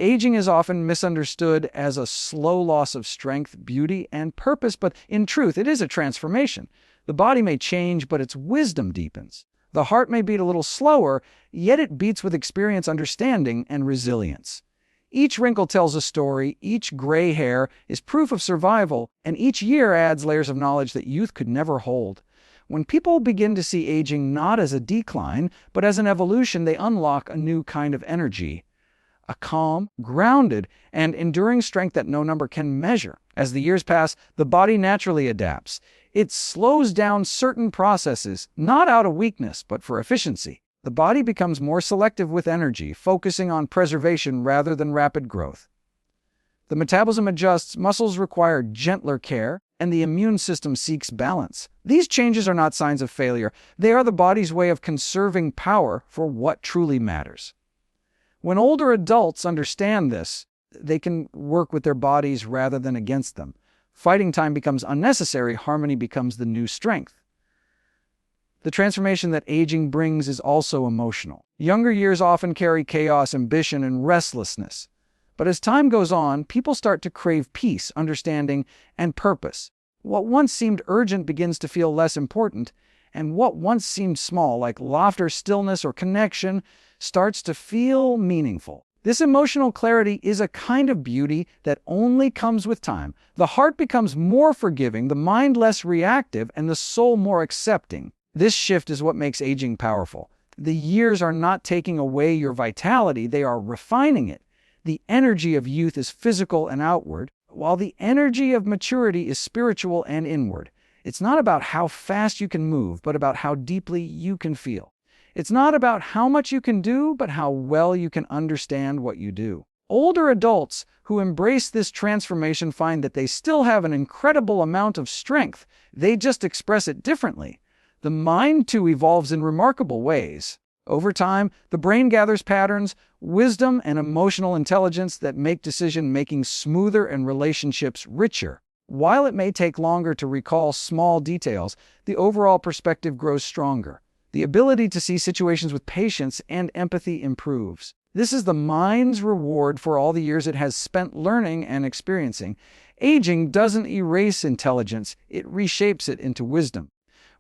Aging is often misunderstood as a slow loss of strength, beauty, and purpose, but in truth, it is a transformation. The body may change, but its wisdom deepens. The heart may beat a little slower, yet it beats with experience, understanding, and resilience. Each wrinkle tells a story, each gray hair is proof of survival, and each year adds layers of knowledge that youth could never hold. When people begin to see aging not as a decline, but as an evolution, they unlock a new kind of energy. A calm, grounded, and enduring strength that no number can measure. As the years pass, the body naturally adapts. It slows down certain processes, not out of weakness, but for efficiency. The body becomes more selective with energy, focusing on preservation rather than rapid growth. The metabolism adjusts, muscles require gentler care, and the immune system seeks balance. These changes are not signs of failure. They are the body's way of conserving power for what truly matters. When older adults understand this, they can work with their bodies rather than against them. Fighting time becomes unnecessary, harmony becomes the new strength. The transformation that aging brings is also emotional. Younger years often carry chaos, ambition, and restlessness. But as time goes on, people start to crave peace, understanding, and purpose. What once seemed urgent begins to feel less important, and what once seemed small, like laughter, stillness, or connection, starts to feel meaningful. This emotional clarity is a kind of beauty that only comes with time. The heart becomes more forgiving, the mind less reactive, and the soul more accepting. This shift is what makes aging powerful. The years are not taking away your vitality, they are refining it. The energy of youth is physical and outward, while the energy of maturity is spiritual and inward. It's not about how fast you can move, but about how deeply you can feel. It's not about how much you can do, but how well you can understand what you do. Older adults who embrace this transformation find that they still have an incredible amount of strength. They just express it differently. The mind, too, evolves in remarkable ways. Over time, the brain gathers patterns, wisdom, and emotional intelligence that make decision-making smoother and relationships richer. While it may take longer to recall small details, the overall perspective grows stronger. The ability to see situations with patience and empathy improves. This is the mind's reward for all the years it has spent learning and experiencing. Aging doesn't erase intelligence, it reshapes it into wisdom.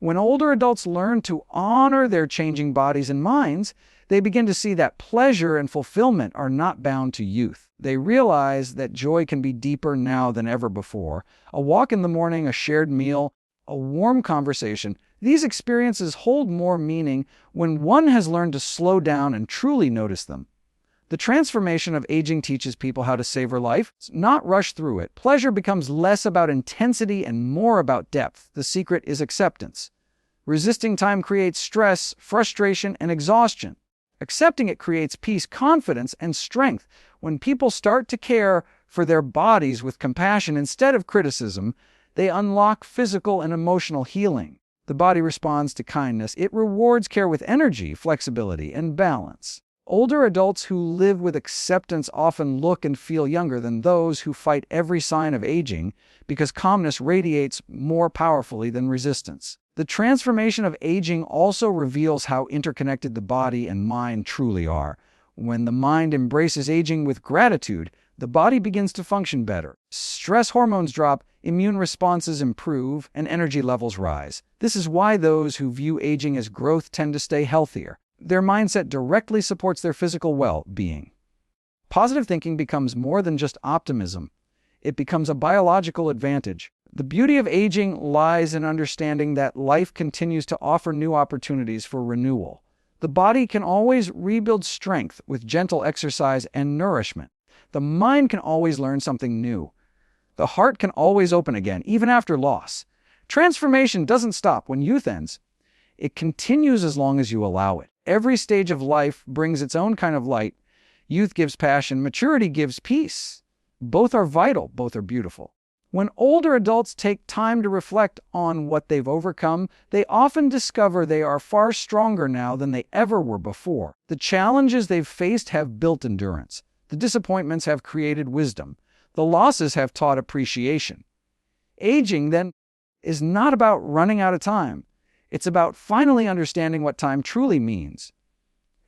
When older adults learn to honor their changing bodies and minds, they begin to see that pleasure and fulfillment are not bound to youth. They realize that joy can be deeper now than ever before. A walk in the morning, a shared meal, a warm conversation. These experiences hold more meaning when one has learned to slow down and truly notice them. The transformation of aging teaches people how to savor life, not rush through it. Pleasure becomes less about intensity and more about depth. The secret is acceptance. Resisting time creates stress, frustration, and exhaustion. Accepting it creates peace, confidence, and strength. When people start to care for their bodies with compassion instead of criticism, they unlock physical and emotional healing. The body responds to kindness. It rewards care with energy, flexibility, and balance. Older adults who live with acceptance often look and feel younger than those who fight every sign of aging because calmness radiates more powerfully than resistance. The transformation of aging also reveals how interconnected the body and mind truly are. When the mind embraces aging with gratitude, the body begins to function better. Stress hormones drop, immune responses improve, and energy levels rise. This is why those who view aging as growth tend to stay healthier. Their mindset directly supports their physical well-being. Positive thinking becomes more than just optimism. It becomes a biological advantage. The beauty of aging lies in understanding that life continues to offer new opportunities for renewal. The body can always rebuild strength with gentle exercise and nourishment. The mind can always learn something new. The heart can always open again, even after loss. Transformation doesn't stop when youth ends. It continues as long as you allow it. Every stage of life brings its own kind of light. Youth gives passion, maturity gives peace. Both are vital, both are beautiful. When older adults take time to reflect on what they've overcome, they often discover they are far stronger now than they ever were before. The challenges they've faced have built endurance. The disappointments have created wisdom. The losses have taught appreciation. Aging, then, is not about running out of time. It's about finally understanding what time truly means.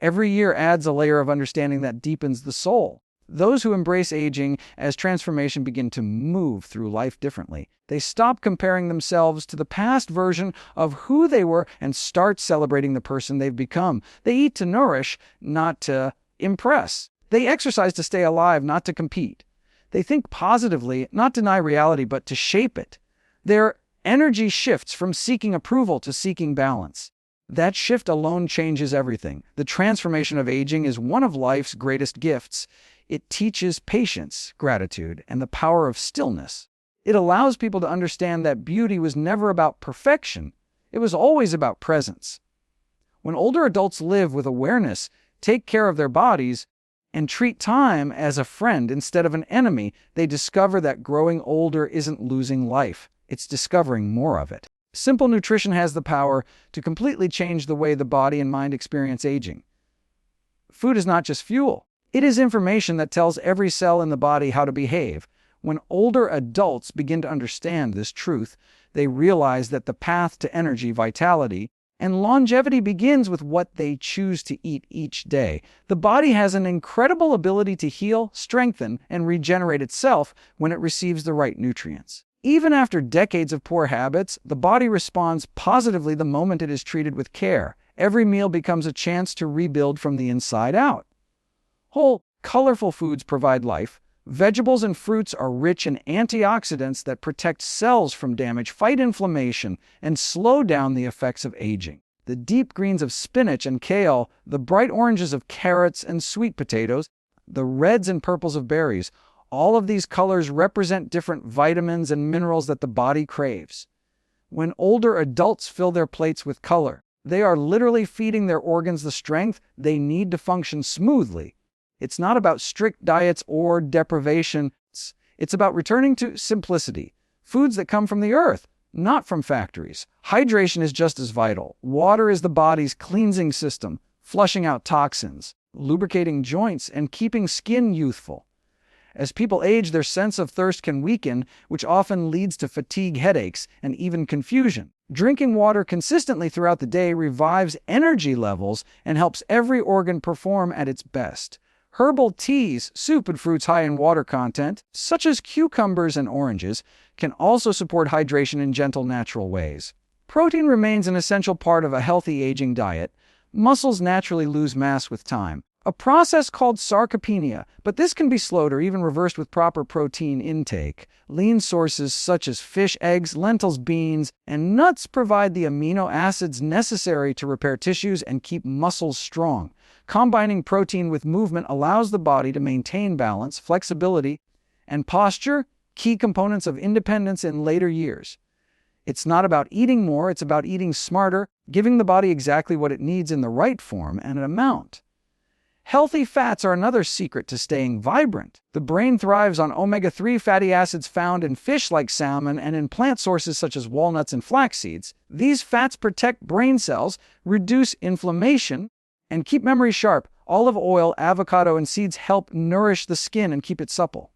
Every year adds a layer of understanding that deepens the soul. Those who embrace aging as transformation begin to move through life differently. They stop comparing themselves to the past version of who they were and start celebrating the person they've become. They eat to nourish, not to impress. They exercise to stay alive, not to compete. They think positively, not deny reality, but to shape it. Their energy shifts from seeking approval to seeking balance. That shift alone changes everything. The transformation of aging is one of life's greatest gifts. It teaches patience, gratitude, and the power of stillness. It allows people to understand that beauty was never about perfection. It was always about presence. When older adults live with awareness, take care of their bodies, and treat time as a friend instead of an enemy, they discover that growing older isn't losing life. It's discovering more of it. Simple nutrition has the power to completely change the way the body and mind experience aging. Food is not just fuel. It is information that tells every cell in the body how to behave. When older adults begin to understand this truth, they realize that the path to energy, vitality, and longevity begins with what they choose to eat each day. The body has an incredible ability to heal, strengthen, and regenerate itself when it receives the right nutrients. Even after decades of poor habits, the body responds positively the moment it is treated with care. Every meal becomes a chance to rebuild from the inside out. Whole, colorful foods provide life. Vegetables and fruits are rich in antioxidants that protect cells from damage, fight inflammation, and slow down the effects of aging. The deep greens of spinach and kale, the bright oranges of carrots and sweet potatoes, the reds and purples of berries, all of these colors represent different vitamins and minerals that the body craves. When older adults fill their plates with color, they are literally feeding their organs the strength they need to function smoothly. It's not about strict diets or deprivation. It's about returning to simplicity. Foods that come from the earth, not from factories. Hydration is just as vital. Water is the body's cleansing system, flushing out toxins, lubricating joints, and keeping skin youthful. As people age, their sense of thirst can weaken, which often leads to fatigue, headaches, and even confusion. Drinking water consistently throughout the day revives energy levels and helps every organ perform at its best. Herbal teas, soup, and fruits high in water content, such as cucumbers and oranges, can also support hydration in gentle, natural ways. Protein remains an essential part of a healthy aging diet. Muscles naturally lose mass with time, a process called sarcopenia, but this can be slowed or even reversed with proper protein intake. Lean sources such as fish, eggs, lentils, beans, and nuts provide the amino acids necessary to repair tissues and keep muscles strong. Combining protein with movement allows the body to maintain balance, flexibility, and posture, key components of independence in later years. It's not about eating more, it's about eating smarter, giving the body exactly what it needs in the right form and an amount. Healthy fats are another secret to staying vibrant. The brain thrives on omega-3 fatty acids found in fish like salmon and in plant sources such as walnuts and flax seeds. These fats protect brain cells, reduce inflammation, and keep memory sharp. Olive oil, avocado, and seeds help nourish the skin and keep it supple.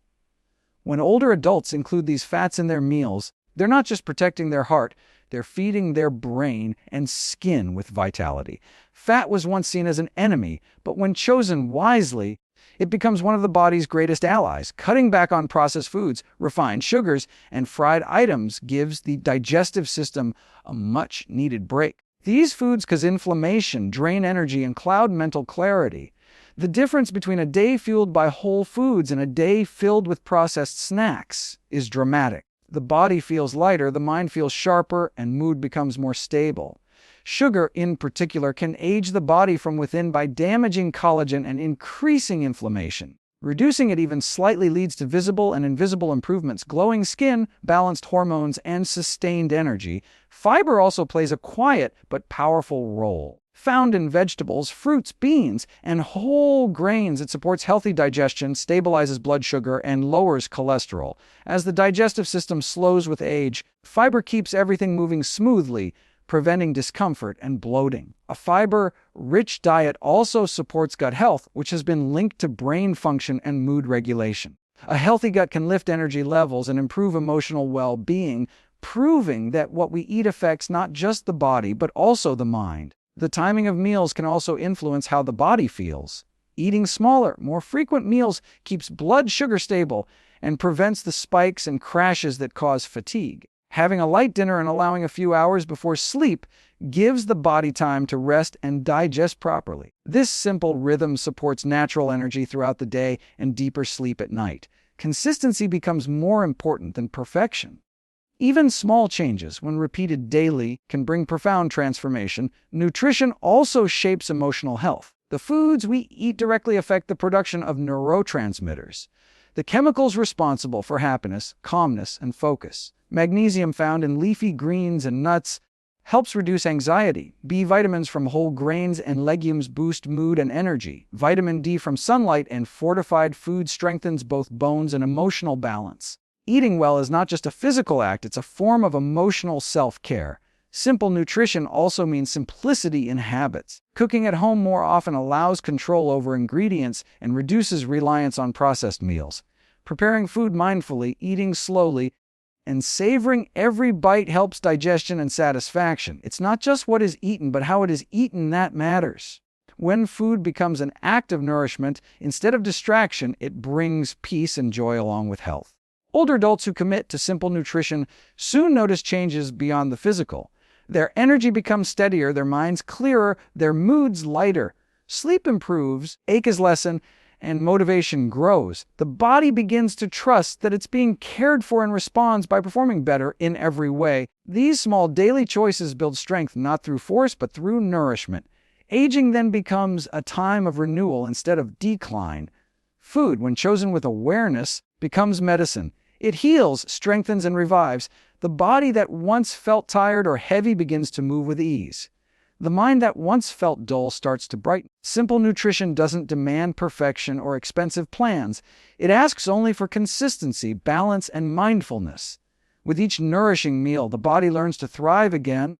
When older adults include these fats in their meals, they're not just protecting their heart, they're feeding their brain and skin with vitality. Fat was once seen as an enemy, but when chosen wisely, it becomes one of the body's greatest allies. Cutting back on processed foods, refined sugars, and fried items gives the digestive system a much-needed break. These foods cause inflammation, drain energy, and cloud mental clarity. The difference between a day fueled by whole foods and a day filled with processed snacks is dramatic. The body feels lighter, the mind feels sharper, and mood becomes more stable. Sugar, in particular, can age the body from within by damaging collagen and increasing inflammation. Reducing it even slightly leads to visible and invisible improvements: glowing skin, balanced hormones, and sustained energy. Fiber also plays a quiet but powerful role. Found in vegetables, fruits, beans, and whole grains, it supports healthy digestion, stabilizes blood sugar, and lowers cholesterol. As the digestive system slows with age, fiber keeps everything moving smoothly, preventing discomfort and bloating. A fiber-rich diet also supports gut health, which has been linked to brain function and mood regulation. A healthy gut can lift energy levels and improve emotional well-being, proving that what we eat affects not just the body, but also the mind. The timing of meals can also influence how the body feels. Eating smaller, more frequent meals keeps blood sugar stable and prevents the spikes and crashes that cause fatigue. Having a light dinner and allowing a few hours before sleep gives the body time to rest and digest properly. This simple rhythm supports natural energy throughout the day and deeper sleep at night. Consistency becomes more important than perfection. Even small changes, when repeated daily, can bring profound transformation. Nutrition also shapes emotional health. The foods we eat directly affect the production of neurotransmitters, the chemicals responsible for happiness, calmness, and focus. Magnesium found in leafy greens and nuts helps reduce anxiety. B vitamins from whole grains and legumes boost mood and energy. Vitamin D from sunlight and fortified food strengthens both bones and emotional balance. Eating well is not just a physical act, it's a form of emotional self-care. Simple nutrition also means simplicity in habits. Cooking at home more often allows control over ingredients and reduces reliance on processed meals. Preparing food mindfully, eating slowly, and savoring every bite helps digestion and satisfaction. It's not just what is eaten, but how it is eaten that matters. When food becomes an act of nourishment instead of distraction, it brings peace and joy along with health. Older adults who commit to simple nutrition soon notice changes beyond the physical. Their energy becomes steadier, their minds clearer, their moods lighter. Sleep improves, aches lessen, and motivation grows. The body begins to trust that it's being cared for and responds by performing better in every way. These small daily choices build strength not through force but through nourishment. Aging then becomes a time of renewal instead of decline. Food, when chosen with awareness, becomes medicine. It heals, strengthens, and revives. The body that once felt tired or heavy begins to move with ease. The mind that once felt dull starts to brighten. Simple nutrition doesn't demand perfection or expensive plans. It asks only for consistency, balance, and mindfulness. With each nourishing meal, the body learns to thrive again,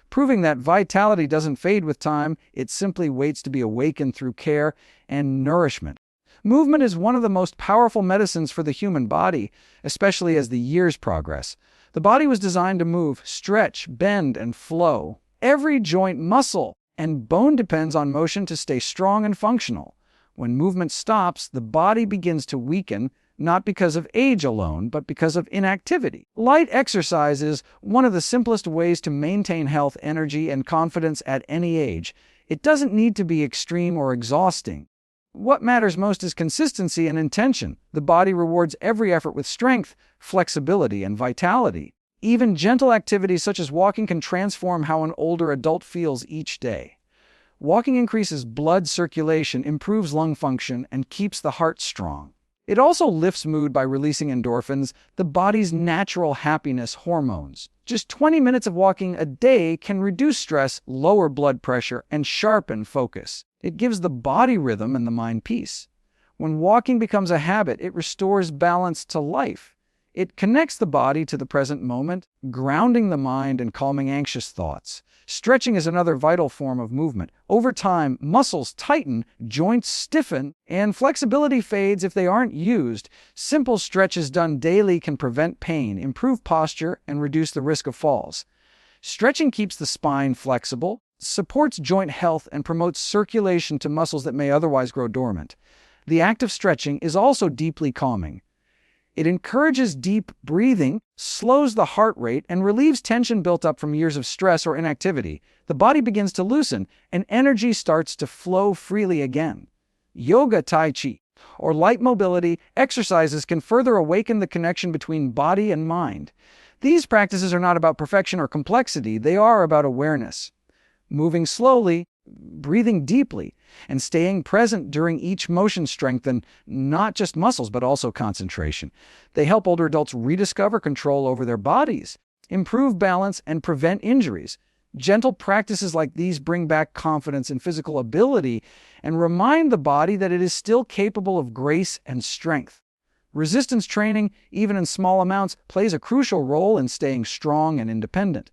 proving that vitality doesn't fade with time. It simply waits to be awakened through care and nourishment. Movement is one of the most powerful medicines for the human body, especially as the years progress. The body was designed to move, stretch, bend, and flow. Every joint, muscle, and bone depends on motion to stay strong and functional. When movement stops, the body begins to weaken, not because of age alone, but because of inactivity. Light exercise is one of the simplest ways to maintain health, energy, and confidence at any age. It doesn't need to be extreme or exhausting. What matters most is consistency and intention. The body rewards every effort with strength, flexibility, and vitality. Even gentle activities such as walking can transform how an older adult feels each day. Walking increases blood circulation, improves lung function, and keeps the heart strong. It also lifts mood by releasing endorphins, the body's natural happiness hormones. Just 20 minutes of walking a day can reduce stress, lower blood pressure, and sharpen focus. It gives the body rhythm and the mind peace. When walking becomes a habit, it restores balance to life. It connects the body to the present moment, grounding the mind and calming anxious thoughts. Stretching is another vital form of movement. Over time, muscles tighten, joints stiffen, and flexibility fades if they aren't used. Simple stretches done daily can prevent pain, improve posture, and reduce the risk of falls. Stretching keeps the spine flexible, supports joint health, and promotes circulation to muscles that may otherwise grow dormant. The act of stretching is also deeply calming. It encourages deep breathing, slows the heart rate, and relieves tension built up from years of stress or inactivity. The body begins to loosen, and energy starts to flow freely again. Yoga, Tai Chi, or light mobility exercises can further awaken the connection between body and mind. These practices are not about perfection or complexity, they are about awareness. Moving slowly, breathing deeply, and staying present during each motion strengthen not just muscles but also concentration. They help older adults rediscover control over their bodies, improve balance, and prevent injuries. Gentle practices like these bring back confidence and physical ability and remind the body that it is still capable of grace and strength. Resistance training, even in small amounts, plays a crucial role in staying strong and independent.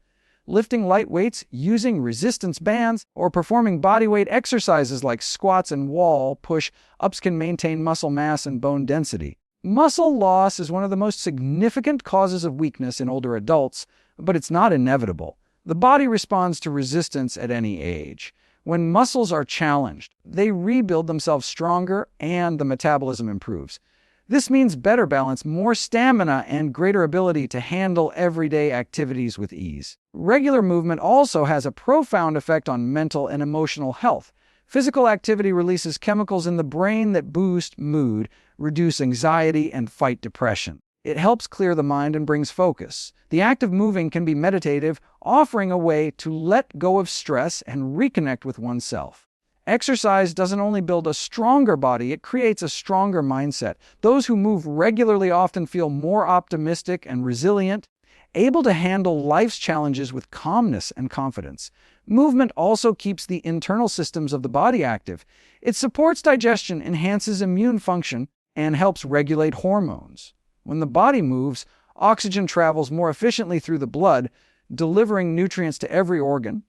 Lifting light weights, using resistance bands, or performing bodyweight exercises like squats and wall push-ups can maintain muscle mass and bone density. Muscle loss is one of the most significant causes of weakness in older adults, but it's not inevitable. The body responds to resistance at any age. When muscles are challenged, they rebuild themselves stronger and the metabolism improves. This means better balance, more stamina, and greater ability to handle everyday activities with ease. Regular movement also has a profound effect on mental and emotional health. Physical activity releases chemicals in the brain that boost mood, reduce anxiety, and fight depression. It helps clear the mind and brings focus. The act of moving can be meditative, offering a way to let go of stress and reconnect with oneself. Exercise doesn't only build a stronger body, it creates a stronger mindset. Those who move regularly often feel more optimistic and resilient, able to handle life's challenges with calmness and confidence. Movement also keeps the internal systems of the body active. It supports digestion, enhances immune function, and helps regulate hormones. When the body moves, oxygen travels more efficiently through the blood, delivering nutrients to every organ.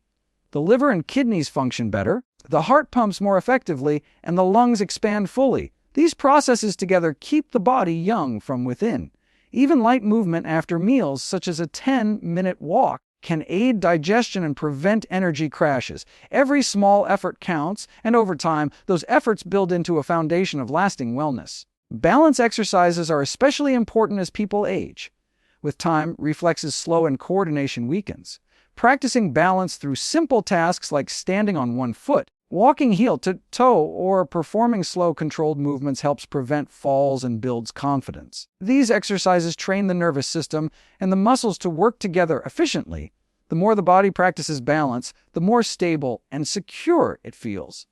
The liver and kidneys function better, the heart pumps more effectively, and the lungs expand fully. These processes together keep the body young from within. Even light movement after meals, such as a 10-minute walk, can aid digestion and prevent energy crashes. Every small effort counts, and over time, those efforts build into a foundation of lasting wellness. Balance exercises are especially important as people age. With time, reflexes slow and coordination weakens. Practicing balance through simple tasks like standing on one foot, walking heel to toe, or performing slow, controlled movements helps prevent falls and builds confidence. These exercises train the nervous system and the muscles to work together efficiently. The more the body practices balance, the more stable and secure it feels.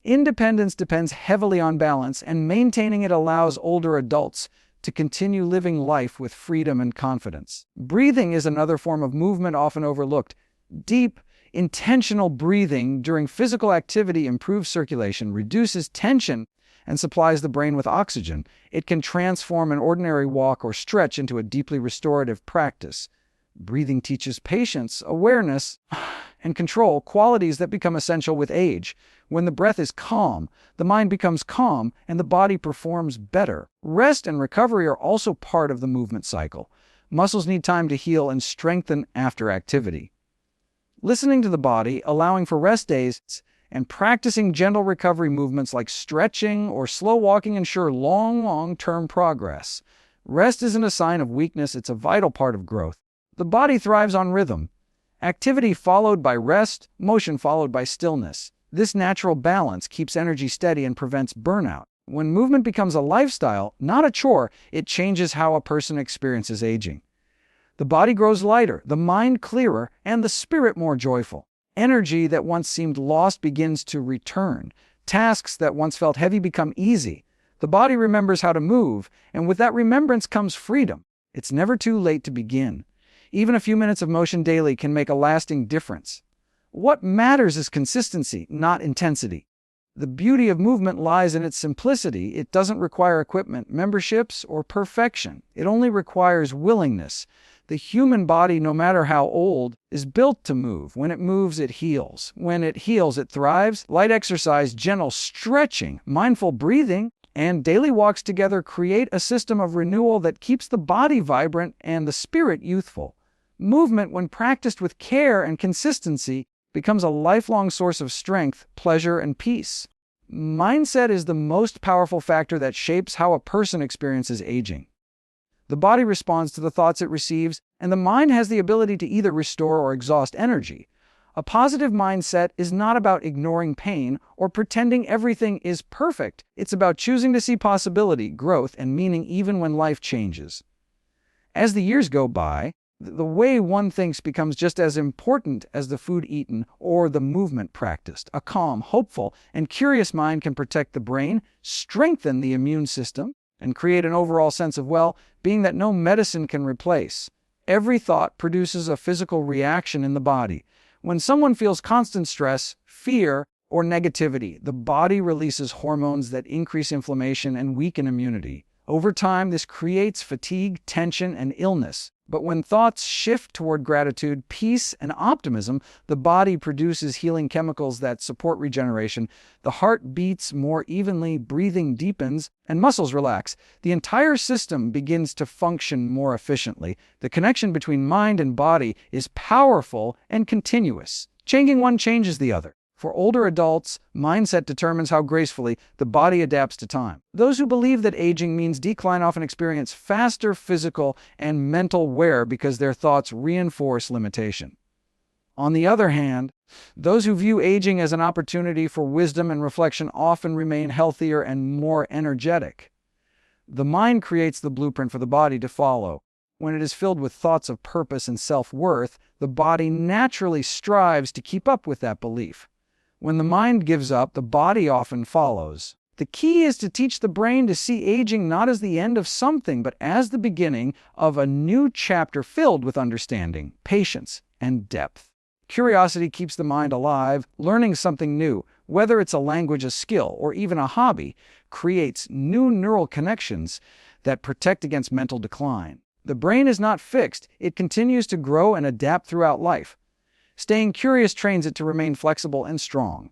Independence depends heavily on balance, and maintaining it allows older adults to continue living life with freedom and confidence. Breathing is another form of movement often overlooked. Deep, intentional breathing during physical activity improves circulation, reduces tension, and supplies the brain with oxygen. It can transform an ordinary walk or stretch into a deeply restorative practice. Breathing teaches patience, awareness, and control, qualities that become essential with age. When the breath is calm, the mind becomes calm, and the body performs better. Rest and recovery are also part of the movement cycle. Muscles need time to heal and strengthen after activity. Listening to the body, allowing for rest days, and practicing gentle recovery movements like stretching or slow walking ensure long-term progress. Rest isn't a sign of weakness, it's a vital part of growth. The body thrives on rhythm. Activity followed by rest, motion followed by stillness. This natural balance keeps energy steady and prevents burnout. When movement becomes a lifestyle, not a chore, it changes how a person experiences aging. The body grows lighter, the mind clearer, and the spirit more joyful. Energy that once seemed lost begins to return. Tasks that once felt heavy become easy. The body remembers how to move, and with that remembrance comes freedom. It's never too late to begin. Even a few minutes of motion daily can make a lasting difference. What matters is consistency, not intensity. The beauty of movement lies in its simplicity. It doesn't require equipment, memberships, or perfection. It only requires willingness. The human body, no matter how old, is built to move. When it moves, it heals. When it heals, it thrives. Light exercise, gentle stretching, mindful breathing, and daily walks together create a system of renewal that keeps the body vibrant and the spirit youthful. Movement, when practiced with care and consistency, becomes a lifelong source of strength, pleasure, and peace. Mindset is the most powerful factor that shapes how a person experiences aging. The body responds to the thoughts it receives, and the mind has the ability to either restore or exhaust energy. A positive mindset is not about ignoring pain or pretending everything is perfect. It's about choosing to see possibility, growth, and meaning even when life changes. As the years go by, the way one thinks becomes just as important as the food eaten or the movement practiced. A calm, hopeful, and curious mind can protect the brain, strengthen the immune system, and create an overall sense of well-being that no medicine can replace. Every thought produces a physical reaction in the body. When someone feels constant stress, fear, or negativity, the body releases hormones that increase inflammation and weaken immunity. Over time, this creates fatigue, tension, and illness. But when thoughts shift toward gratitude, peace, and optimism, the body produces healing chemicals that support regeneration. The heart beats more evenly, breathing deepens, and muscles relax. The entire system begins to function more efficiently. The connection between mind and body is powerful and continuous. Changing one changes the other. For older adults, mindset determines how gracefully the body adapts to time. Those who believe that aging means decline often experience faster physical and mental wear because their thoughts reinforce limitation. On the other hand, those who view aging as an opportunity for wisdom and reflection often remain healthier and more energetic. The mind creates the blueprint for the body to follow. When it is filled with thoughts of purpose and self-worth, the body naturally strives to keep up with that belief. When the mind gives up, the body often follows. The key is to teach the brain to see aging not as the end of something, but as the beginning of a new chapter filled with understanding, patience, and depth. Curiosity keeps the mind alive. Learning something new, whether it's a language, a skill, or even a hobby, creates new neural connections that protect against mental decline. The brain is not fixed. It continues to grow and adapt throughout life. Staying curious trains it to remain flexible and strong.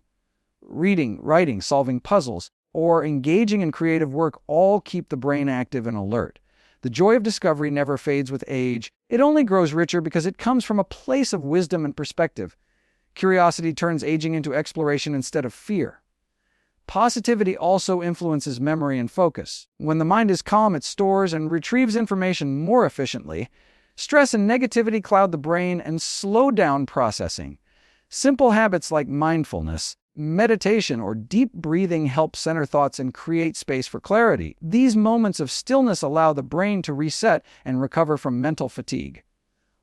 Reading, writing, solving puzzles, or engaging in creative work all keep the brain active and alert. The joy of discovery never fades with age. It only grows richer because it comes from a place of wisdom and perspective. Curiosity turns aging into exploration instead of fear. Positivity also influences memory and focus. When the mind is calm, it stores and retrieves information more efficiently. Stress and negativity cloud the brain and slow down processing. Simple habits like mindfulness, meditation, or deep breathing help center thoughts and create space for clarity. These moments of stillness allow the brain to reset and recover from mental fatigue.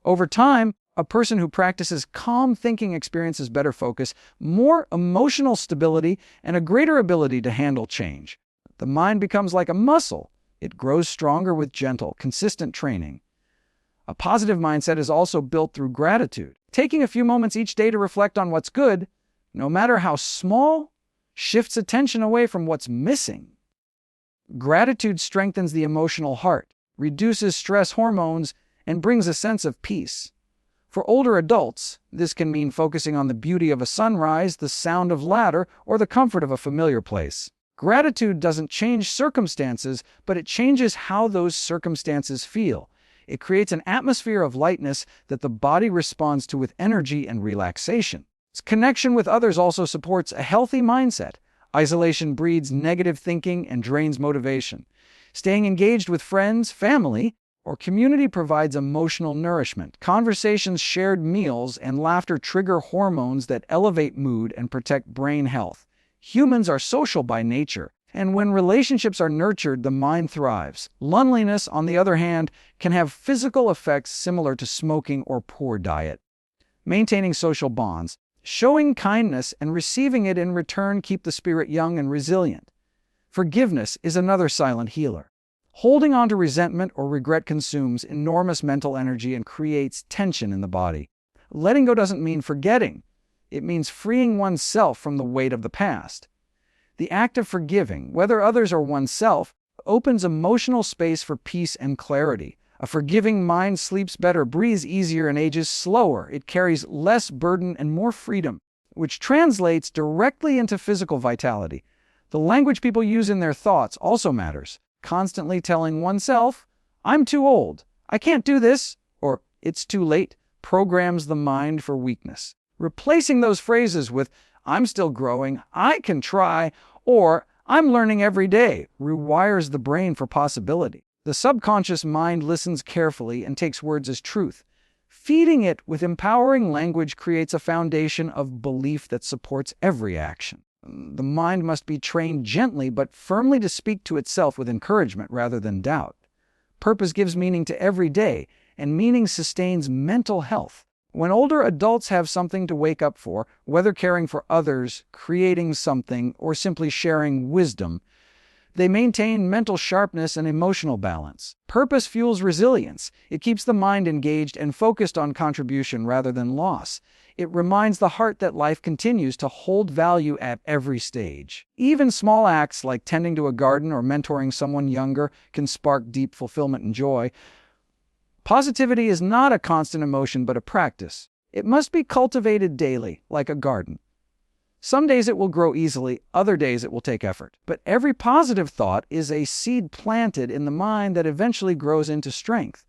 Over time, a person who practices calm thinking experiences better focus, more emotional stability, and a greater ability to handle change. The mind becomes like a muscle. It grows stronger with gentle, consistent training. A positive mindset is also built through gratitude. Taking a few moments each day to reflect on what's good, no matter how small, shifts attention away from what's missing. Gratitude strengthens the emotional heart, reduces stress hormones, and brings a sense of peace. For older adults, this can mean focusing on the beauty of a sunrise, the sound of laughter, or the comfort of a familiar place. Gratitude doesn't change circumstances, but it changes how those circumstances feel. It creates an atmosphere of lightness that the body responds to with energy and relaxation. Connection with others also supports a healthy mindset. Isolation breeds negative thinking and drains motivation. Staying engaged with friends, family, or community provides emotional nourishment. Conversations, shared meals, and laughter trigger hormones that elevate mood and protect brain health. Humans are social by nature, and when relationships are nurtured, the mind thrives. Loneliness, on the other hand, can have physical effects similar to smoking or poor diet. Maintaining social bonds, showing kindness, and receiving it in return keep the spirit young and resilient. Forgiveness is another silent healer. Holding on to resentment or regret consumes enormous mental energy and creates tension in the body. Letting go doesn't mean forgetting. It means freeing oneself from the weight of the past. The act of forgiving, whether others or oneself, opens emotional space for peace and clarity. A forgiving mind sleeps better, breathes easier, and ages slower. It carries less burden and more freedom, which translates directly into physical vitality. The language people use in their thoughts also matters. Constantly telling oneself, "I'm too old, I can't do this," or "it's too late," programs the mind for weakness. Replacing those phrases with "I'm still growing," "I can try," or "I'm learning every day" rewires the brain for possibility. The subconscious mind listens carefully and takes words as truth. Feeding it with empowering language creates a foundation of belief that supports every action. The mind must be trained gently but firmly to speak to itself with encouragement rather than doubt. Purpose gives meaning to every day, and meaning sustains mental health. When older adults have something to wake up for, whether caring for others, creating something, or simply sharing wisdom, they maintain mental sharpness and emotional balance. Purpose fuels resilience. It keeps the mind engaged and focused on contribution rather than loss. It reminds the heart that life continues to hold value at every stage. Even small acts like tending to a garden or mentoring someone younger can spark deep fulfillment and joy. Positivity is not a constant emotion but a practice. It must be cultivated daily, like a garden. Some days it will grow easily, other days it will take effort. But every positive thought is a seed planted in the mind that eventually grows into strength.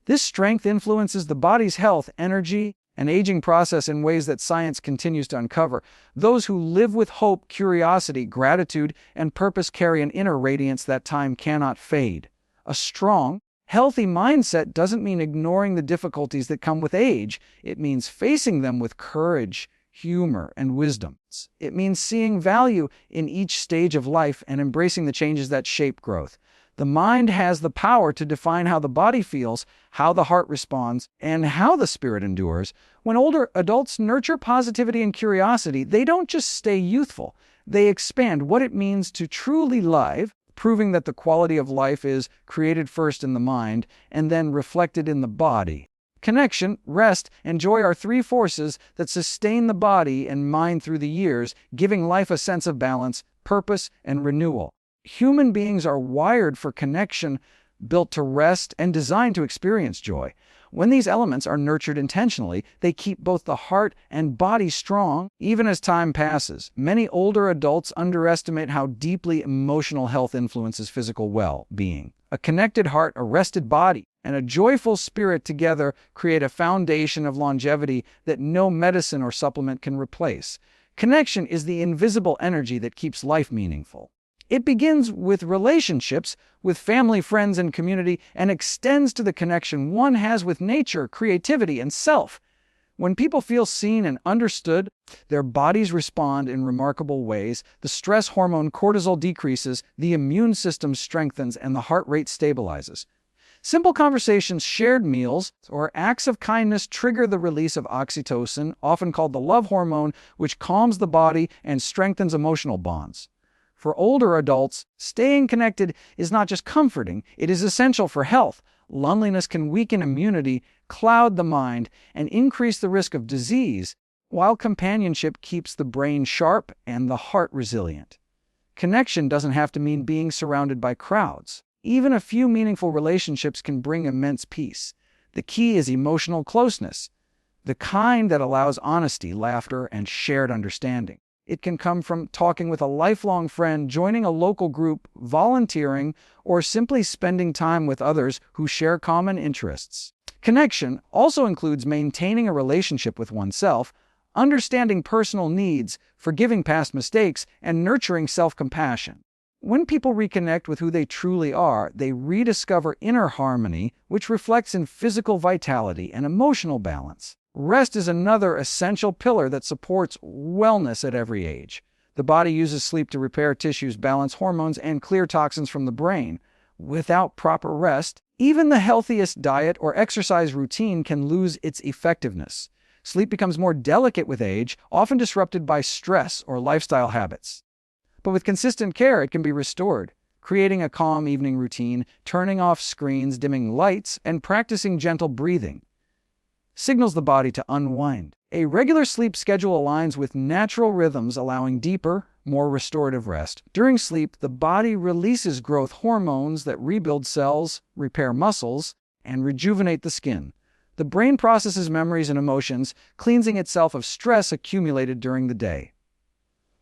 This strength influences the body's health, energy, an aging process in ways that science continues to uncover. Those who live with hope, curiosity, gratitude, and purpose carry an inner radiance that time cannot fade. A strong, healthy mindset doesn't mean ignoring the difficulties that come with age. It means facing them with courage, humor, and wisdom. It means seeing value in each stage of life and embracing the changes that shape growth. The mind has the power to define how the body feels, how the heart responds, and how the spirit endures. When older adults nurture positivity and curiosity, they don't just stay youthful. They expand what it means to truly live, proving that the quality of life is created first in the mind and then reflected in the body. Connection, rest, and joy are three forces that sustain the body and mind through the years, giving life a sense of balance, purpose, and renewal. Human beings are wired for connection, built to rest, and designed to experience joy. When these elements are nurtured intentionally, they keep both the heart and body strong, even as time passes. Many older adults underestimate how deeply emotional health influences physical well-being. A connected heart, a rested body, and a joyful spirit together create a foundation of longevity that no medicine or supplement can replace. Connection is the invisible energy that keeps life meaningful. It begins with relationships, with family, friends, and community, and extends to the connection one has with nature, creativity, and self. When people feel seen and understood, their bodies respond in remarkable ways. The stress hormone cortisol decreases, the immune system strengthens, and the heart rate stabilizes. Simple conversations, shared meals, or acts of kindness trigger the release of oxytocin, often called the love hormone, which calms the body and strengthens emotional bonds. For older adults, staying connected is not just comforting, it is essential for health. Loneliness can weaken immunity, cloud the mind, and increase the risk of disease, while companionship keeps the brain sharp and the heart resilient. Connection doesn't have to mean being surrounded by crowds. Even a few meaningful relationships can bring immense peace. The key is emotional closeness, the kind that allows honesty, laughter, and shared understanding. It can come from talking with a lifelong friend, joining a local group, volunteering, or simply spending time with others who share common interests. Connection also includes maintaining a relationship with oneself, understanding personal needs, forgiving past mistakes, and nurturing self-compassion. When people reconnect with who they truly are, they rediscover inner harmony, which reflects in physical vitality and emotional balance. Rest is another essential pillar that supports wellness at every age. The body uses sleep to repair tissues, balance hormones, and clear toxins from the brain. Without proper rest, even the healthiest diet or exercise routine can lose its effectiveness. Sleep becomes more delicate with age, often disrupted by stress or lifestyle habits. But with consistent care, it can be restored. Creating a calm evening routine, turning off screens, dimming lights, and practicing gentle breathing signals the body to unwind. A regular sleep schedule aligns with natural rhythms, allowing deeper, more restorative rest. During sleep, the body releases growth hormones that rebuild cells, repair muscles, and rejuvenate the skin. The brain processes memories and emotions, cleansing itself of stress accumulated during the day.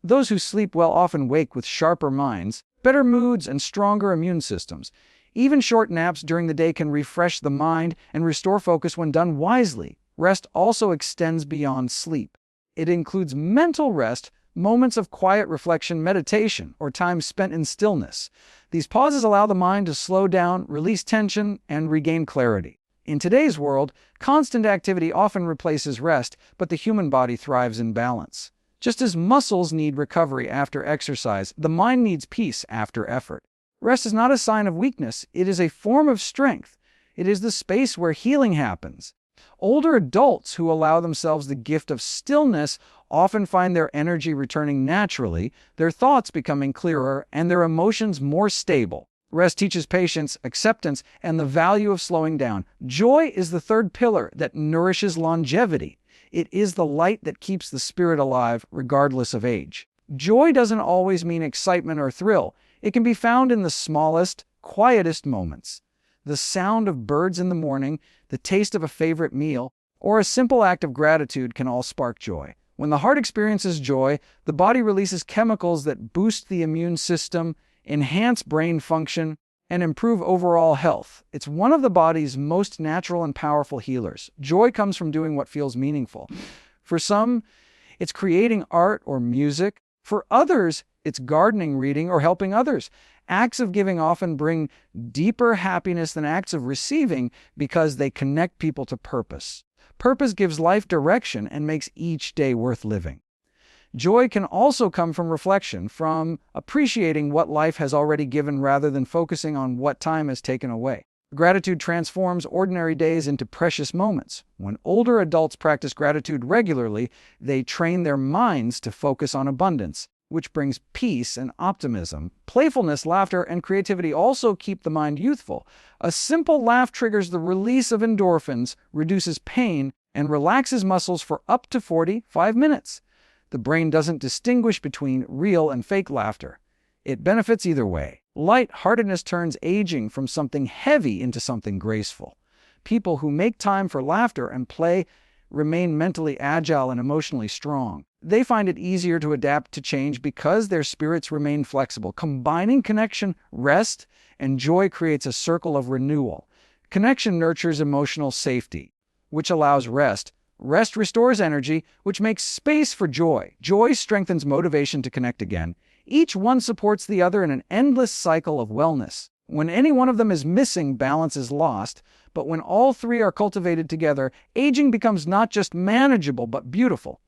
Those who sleep well often wake with sharper minds, better moods, and stronger immune systems. Even short naps during the day can refresh the mind and restore focus when done wisely. Rest also extends beyond sleep. It includes mental rest, moments of quiet reflection, meditation, or time spent in stillness. These pauses allow the mind to slow down, release tension, and regain clarity. In today's world, constant activity often replaces rest, but the human body thrives in balance. Just as muscles need recovery after exercise, the mind needs peace after effort. Rest is not a sign of weakness, it is a form of strength. It is the space where healing happens. Older adults who allow themselves the gift of stillness often find their energy returning naturally, their thoughts becoming clearer, and their emotions more stable. Rest teaches patience, acceptance, and the value of slowing down. Joy is the third pillar that nourishes longevity. It is the light that keeps the spirit alive, regardless of age. Joy doesn't always mean excitement or thrill. It can be found in the smallest, quietest moments. The sound of birds in the morning, the taste of a favorite meal, or a simple act of gratitude can all spark joy. When the heart experiences joy, the body releases chemicals that boost the immune system, enhance brain function, and improve overall health. It's one of the body's most natural and powerful healers. Joy comes from doing what feels meaningful. For some, it's creating art or music. For others, it's gardening, reading, or helping others. Acts of giving often bring deeper happiness than acts of receiving because they connect people to purpose. Purpose gives life direction and makes each day worth living. Joy can also come from reflection, from appreciating what life has already given rather than focusing on what time has taken away. Gratitude transforms ordinary days into precious moments. When older adults practice gratitude regularly, they train their minds to focus on abundance, which brings peace and optimism. Playfulness, laughter, and creativity also keep the mind youthful. A simple laugh triggers the release of endorphins, reduces pain, and relaxes muscles for up to 45 minutes. The brain doesn't distinguish between real and fake laughter. It benefits either way. Light-heartedness turns aging from something heavy into something graceful. People who make time for laughter and play remain mentally agile and emotionally strong. They find it easier to adapt to change because their spirits remain flexible. Combining connection, rest, and joy creates a circle of renewal. Connection nurtures emotional safety, which allows rest. Rest restores energy, which makes space for joy. Joy strengthens motivation to connect again. Each one supports the other in an endless cycle of wellness. When any one of them is missing, balance is lost. But when all three are cultivated together, aging becomes not just manageable, but beautiful.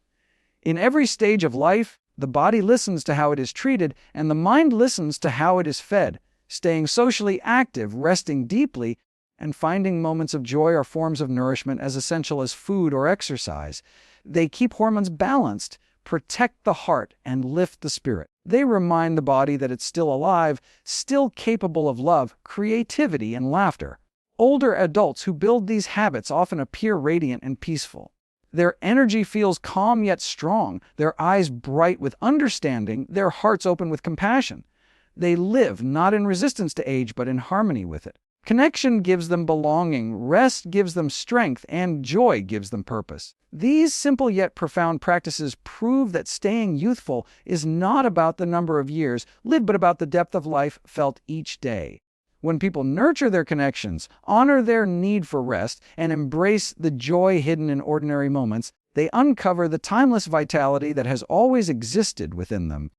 In every stage of life, the body listens to how it is treated, and the mind listens to how it is fed. Staying socially active, resting deeply, and finding moments of joy are forms of nourishment as essential as food or exercise. They keep hormones balanced, protect the heart, and lift the spirit. They remind the body that it's still alive, still capable of love, creativity, and laughter. Older adults who build these habits often appear radiant and peaceful. Their energy feels calm yet strong, their eyes bright with understanding, their hearts open with compassion. They live not in resistance to age, but in harmony with it. Connection gives them belonging, rest gives them strength, and joy gives them purpose. These simple yet profound practices prove that staying youthful is not about the number of years lived, but about the depth of life felt each day. When people nurture their connections, honor their need for rest, and embrace the joy hidden in ordinary moments, they uncover the timeless vitality that has always existed within them.